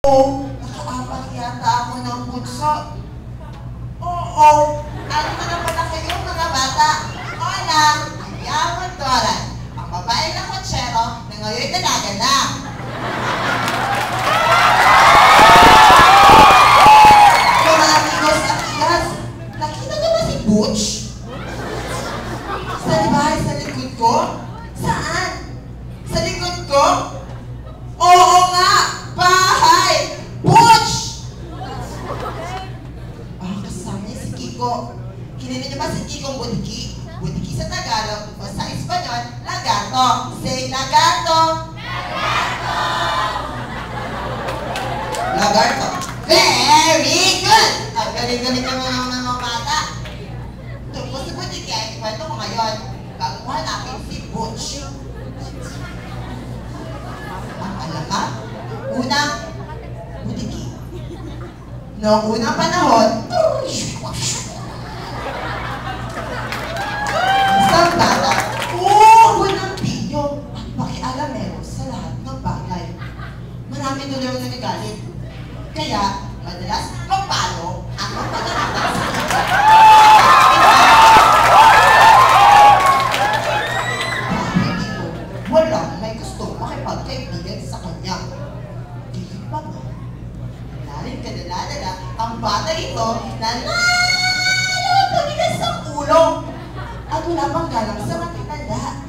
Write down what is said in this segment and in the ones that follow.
Nakaapat yata ako ng bunso. Oo, ano na naman na kayo mga bata? Hola, ayawan Doran, ang babae na kotsero na ngayon dalaga na. Mga amigos at iyas, nakita niyo ba si Butch? Sa bahay sa likod ko? Saan? Sa likod ko? Oo nga! Bahay! Butch! Kasama niya si Kiko. Kilala niyo ba si Kikong Budiki? Budiki sa Tagalog o sa Espanyol, lagarto. Say lagarto! Lagarto! Lagarto. Very good! Ang galing-galing ng mga bata. Tungkol si Budiki ay ikwento ko ngayon. Baguhan natin si Butch. Ang alam ka? Unang Budiki. Noong unang panahon, isang bata, unang pinyo at pakialamero sa lahat ng bagay. Marami tuloy ang nagagalit. Kaya, madalas magpalo ang magpagalitan sa iba. Walang may gusto makipagkaibigan sa kanya. Dihit pa ba? Laring kadala-dala ang bata ito na tumigas sa ulo at wala pang galang sa matitanda.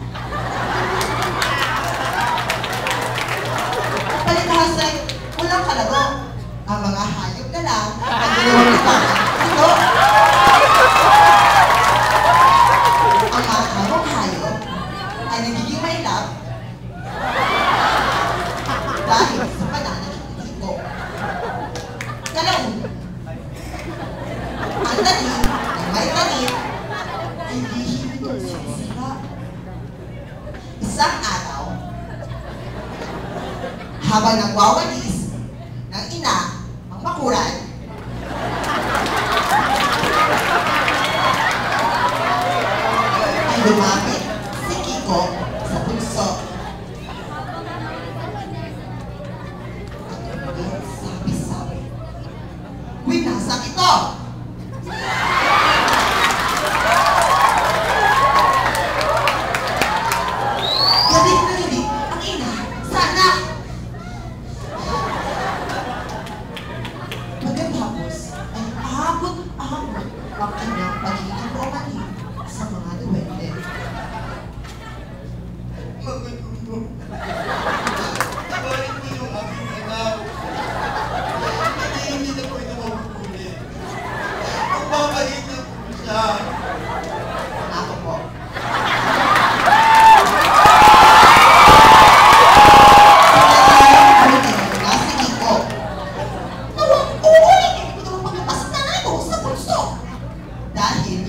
At palibhasay, walang kalago. Ang mga hayop na lang ang ginawang libangan ito. Ang mga harong hayop ay nagiging may love dahil sa pananakit dito. Kalaun, ang tanim na may tanim ay lihim itong sinisira. Isang araw, habang nagwawalis ng ina ang makuran, ay lumapit si Kiko sa pulso. Sabi-sabi, winasak ito! Galit na galit ang ina sa anak. Pagkatapos ay abot-abot ang kanyang pagiging umanin sa mga duwende. Magandang nabalik niyo ang aking anak. Hindi na po ito mabukulit. Ang babalik na po siya. Ako po. Si Kiko. Uulit ko ito ang pagkatas na nato sa pulso. Dahil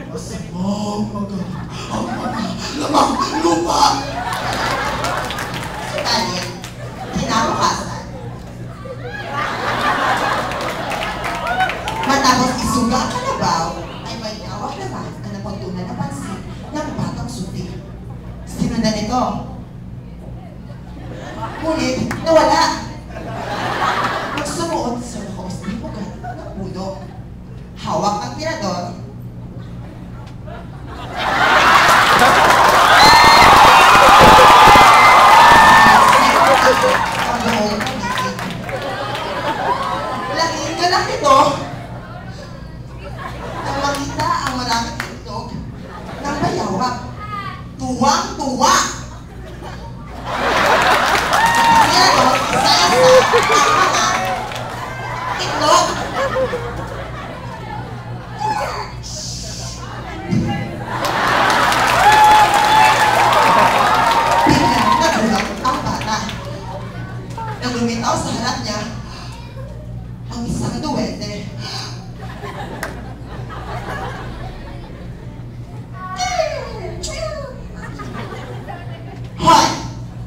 masamang magaling ang mga lamang lupa. Subalit, kinabukasan, matapos isuga ang kalabaw, ay may tawag naman ang napagtunan na pansin ng batang suti. Sinundan ito. Ngunit, nawala. Nagsumuot sa nakauslipugan ng puno. Hawak ang tirador. Laking galak nito nang makita ang maraming itlog ng bayawak. Tuwang-tuwa! Pero isa-isa ang mga itlog. Biglang nagulat ang bata. Nang lumitaw sa harap niya ang isang duwende. Hoy!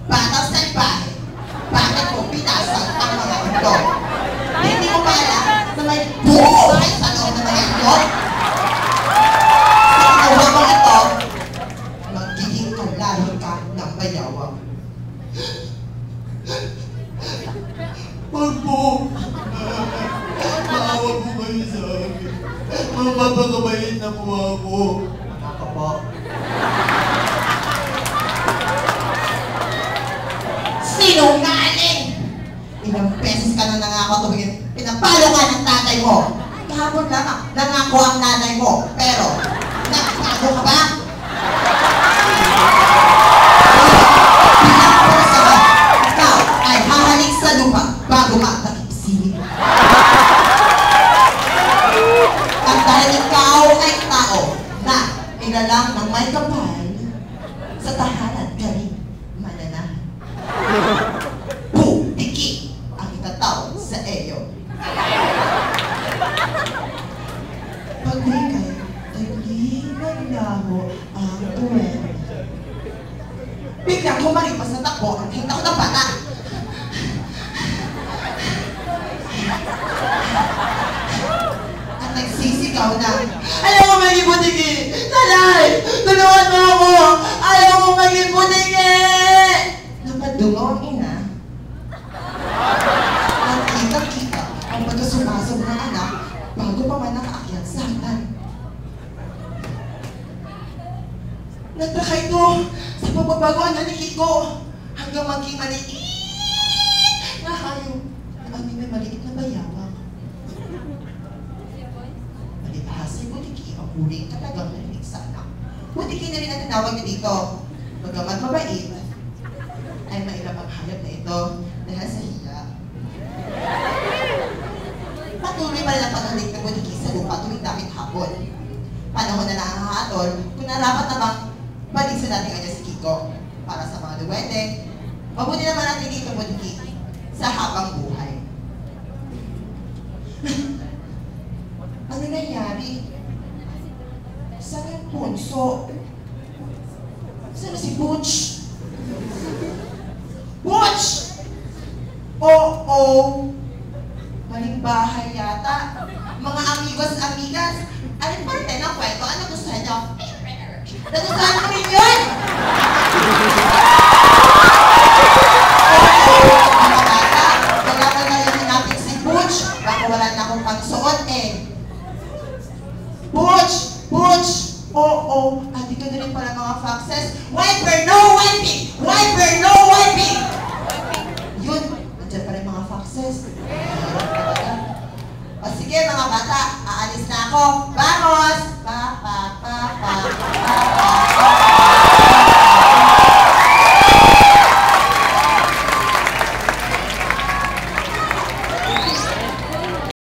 Batang salbahe! Bakit mo pinasag ang mga itlog? Hindi mo ba alam na may buhay sa loob ng mga itlog? Sa ginawa mo ito, magiging kalahing ka ng bayawak. nakuha ko. Ako po. Sinungaling! Ilang beses ka na nangako tumingin. Pinapalo ka ng tatay mo. Kahapon lang, nangako ang nanay mo. Pero, nagtago ka ba? Bilang pusa, ikaw ay hahalik sa lupa bago matakipsilip. At dahil ikaw ay tao na ilalang ng may kapal, sa tahanan kami mananahan. Putiki ang itatawag sa iyo. Paglikay ay linang laho ang tuwera. Biglang kumaripas na takbo ang hita ko ng bata. At nagsisigaw na, ayaw mo maging butiki! Nanay! Tulungan mo ako! Ayaw mo maging butiki! Napadungaw ang ina. At kita-kita ang pagkasumasog ng anak bago pa man nakaakyat sa hagdan. Nagtaka ito sa pagbabagoan na ni Kiko hanggang maging maliit na hayop na ang may maliit na bayawang. Malibhasay butiki ang huling talagang narinig sa anak. Butiki na rin ang tinawag niya dito. Bagamat mabait, ay mailap ang hayop na ito dahil sa hiya. Patuloy pa rin ang paghalik ng butiki sa lupa tuwing dapit hapon. Panahon na lang ang hahatol kung narapat na bang balik sa dating kanya si Kiko para sa mga duwende. Mabuti naman natin dito butiki sa habang buhay. Ano nangyari? Saan yung punso? Saan na si Butch? Butch! Oo! Maling bahay yata. Mga amigos-amigas, alin parte ng kwento? Ano gusto nyo? Nagustuhan ko rin yun! Mga bata, kailangan na yung natin si Butch. Baka wala na akong pagsuot eh. Butch! Butch! Oo! At dito na rin pala mga foxes. Wiper, no wiping! Wiper, no wiping! Yun, nandiyan pa rin mga foxes. O sige mga bata, aalis na ako. Bangon!